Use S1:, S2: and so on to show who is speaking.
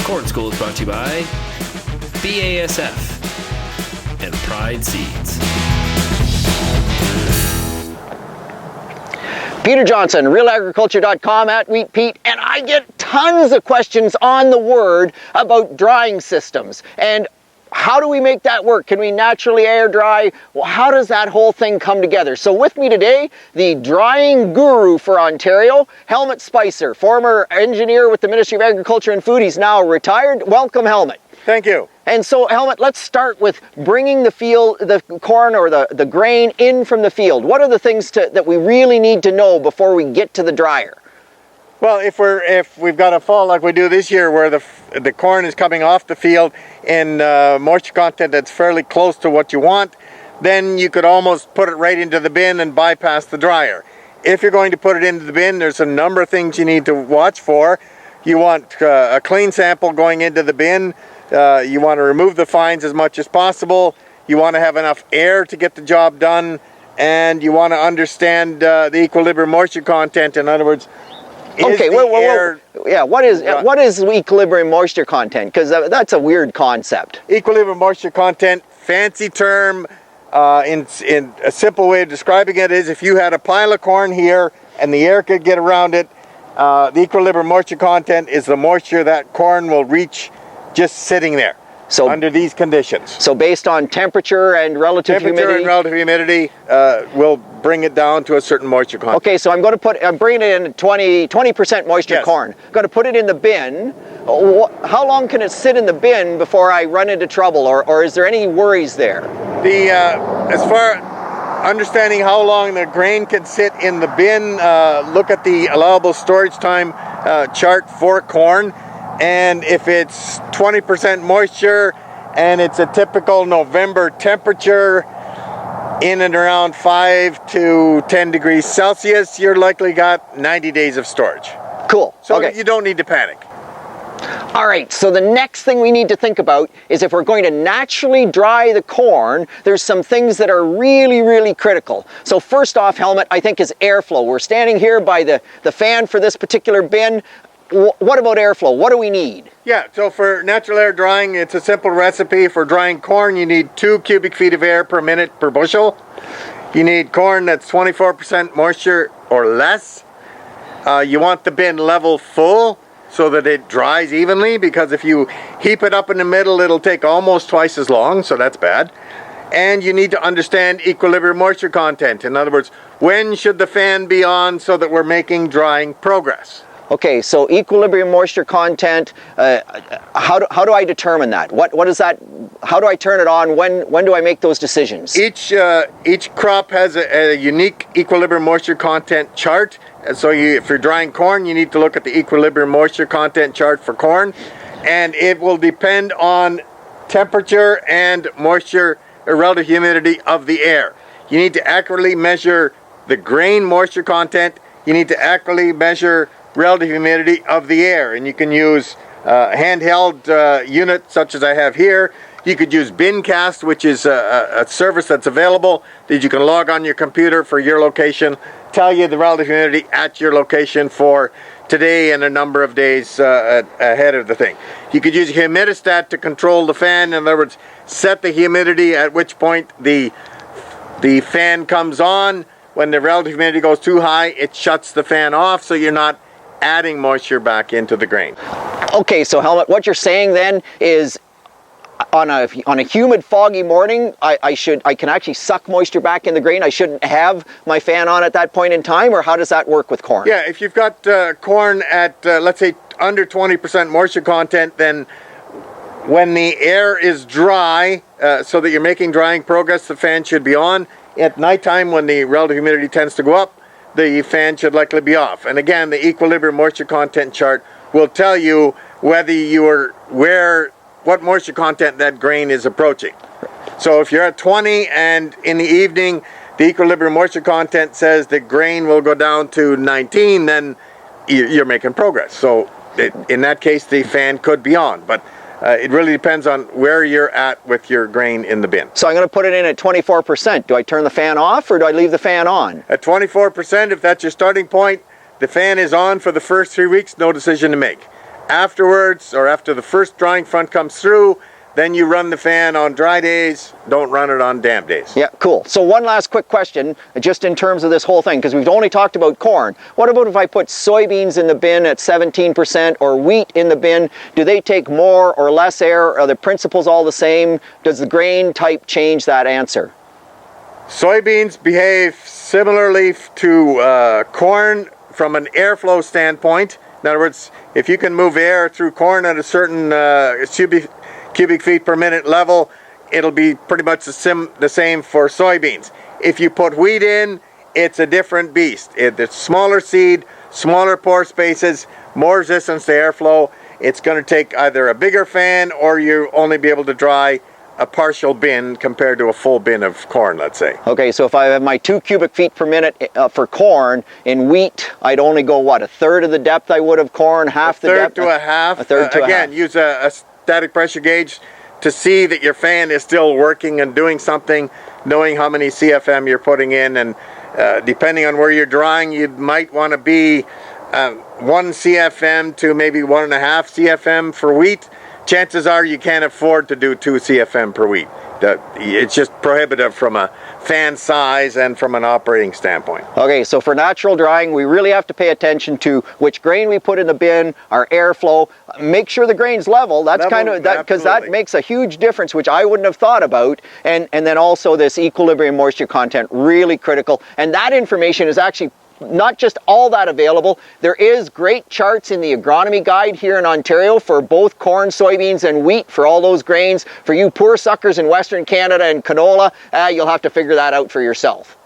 S1: Corn School is brought to you by BASF and Pride Seeds.
S2: Peter Johnson, RealAgriculture.com, @WheatPete, and I get tons of questions on the word about drying systems. And how do we make that work? Can we naturally air dry? Well, how does that whole thing come together? So with me today, the drying guru for Ontario, Helmut Spicer, former engineer with the Ministry of Agriculture and Food. He's now retired. Welcome, Helmut.
S3: Thank you.
S2: And so, Helmut, let's start with bringing the corn or the grain in from the field. What are the things that we really need to know before we get to the dryer?
S3: Well, if we've got a fall like we do this year, where the corn is coming off the field in moisture content that's fairly close to what you want, then you could almost put it right into the bin and bypass the dryer. If you're going to put it into the bin, there's a number of things you need to watch for. You want a clean sample going into the bin. You want to remove the fines as much as possible. You want to have enough air to get the job done, and you want to understand the equilibrium moisture content. In other words,
S2: okay, yeah, what is equilibrium moisture content? Because that's a weird concept.
S3: Equilibrium moisture content, fancy term. In a simple way of describing it is, if you had a pile of corn here and the air could get around it, the equilibrium moisture content is the moisture that corn will reach just sitting there. So under these conditions.
S2: So based on temperature and relative humidity?
S3: Temperature and relative humidity will bring it down to a certain moisture content.
S2: Okay, so I'm bringing it in 20% moisture corn. I'm going to put it in the bin. How long can it sit in the bin before I run into trouble, or is there any worries there?
S3: As far understanding how long the grain can sit in the bin, look at the allowable storage time chart for corn. And if it's 20% moisture and it's a typical November temperature in and around 5 to 10 degrees Celsius, you're likely got 90 days of storage.
S2: Cool.
S3: So
S2: okay.
S3: You don't need to panic.
S2: All right, so the next thing we need to think about is if we're going to naturally dry the corn, there's some things that are really, really critical. So first off, Helmut, I think is airflow. We're standing here by the fan for this particular bin. What about airflow? What do we need?
S3: Yeah, so for natural air drying, it's a simple recipe. For drying corn, you need 2 cubic feet of air per minute per bushel. You need corn that's 24% moisture or less. You want the bin level full so that it dries evenly, because if you heap it up in the middle, it'll take almost twice as long, so that's bad. And you need to understand equilibrium moisture content. In other words, when should the fan be on so that we're making drying progress?
S2: Okay, so equilibrium moisture content, how do I determine that? What is that? How do I turn it on? When do I make those decisions?
S3: Each crop has a unique equilibrium moisture content chart. So if you're drying corn, you need to look at the equilibrium moisture content chart for corn, and it will depend on temperature and moisture or relative humidity of the air. You need to accurately measure the grain moisture content. You need to accurately measure relative humidity of the air, and you can use handheld units such as I have here. You could use BinCast, which is a service that's available that you can log on your computer for your location, tell you the relative humidity at your location for today and a number of days ahead of the thing. You could use a humidistat to control the fan. In other words, set the humidity at which point the fan comes on. When the relative humidity goes too high, it shuts the fan off, so you're not adding moisture back into the grain.
S2: Okay, so Helmut, what you're saying then is on a humid, foggy morning, I can actually suck moisture back in the grain. I shouldn't have my fan on at that point in time, or how does that work with corn?
S3: Yeah, if you've got corn at, let's say, under 20% moisture content, then when the air is dry, so that you're making drying progress, the fan should be on. At nighttime, when the relative humidity tends to go up, the fan should likely be off. And again, the equilibrium moisture content chart will tell you whether what moisture content that grain is approaching. So if you're at 20 and in the evening the equilibrium moisture content says the grain will go down to 19, then you're making progress. So in that case, the fan could be on. But it really depends on where you're at with your grain in the bin.
S2: So I'm going to put it in at 24%. Do I turn the fan off or do I leave the fan on?
S3: At 24%, if that's your starting point, the fan is on for the first 3 weeks, no decision to make. afterwards, or after the first drying front comes through, then you run the fan on dry days. Don't run it on damp days.
S2: Yeah, cool. So one last quick question, just in terms of this whole thing, because we've only talked about corn. What about if I put soybeans in the bin at 17% or wheat in the bin? Do they take more or less air? Are the principles all the same? Does the grain type change that answer?
S3: Soybeans behave similarly to corn from an airflow standpoint. In other words, if you can move air through corn at a certain cubic feet per minute level, it'll be pretty much the same for soybeans. If you put wheat in, it's a different beast. It's smaller seed, smaller pore spaces, more resistance to airflow. It's going to take either a bigger fan, or you only be able to dry a partial bin compared to a full bin of corn, let's say.
S2: Okay, so if I have my 2 cubic feet per minute for corn, in wheat, I'd only go, what, a third of the depth I would of corn, half the depth?
S3: A third to a half.
S2: A third to a half.
S3: Again, use a static pressure gauge to see that your fan is still working and doing something, knowing how many CFM you're putting in, and depending on where you're drying, you might want to be 1 CFM to maybe 1.5 CFM for wheat. Chances are you can't afford to do 2 CFM per wheat. It's just prohibitive from a fan size and from an operating standpoint.
S2: Okay, so for natural drying, we really have to pay attention to which grain we put in the bin, our airflow, make sure the grain's level. That's kind of that, because that makes a huge difference, which I wouldn't have thought about. And then also this equilibrium moisture content, really critical. And that information is actually not just all that available. There is great charts in the agronomy guide here in Ontario for both corn, soybeans, and wheat, for all those grains. For you poor suckers in Western Canada and canola, you'll have to figure that out for yourself.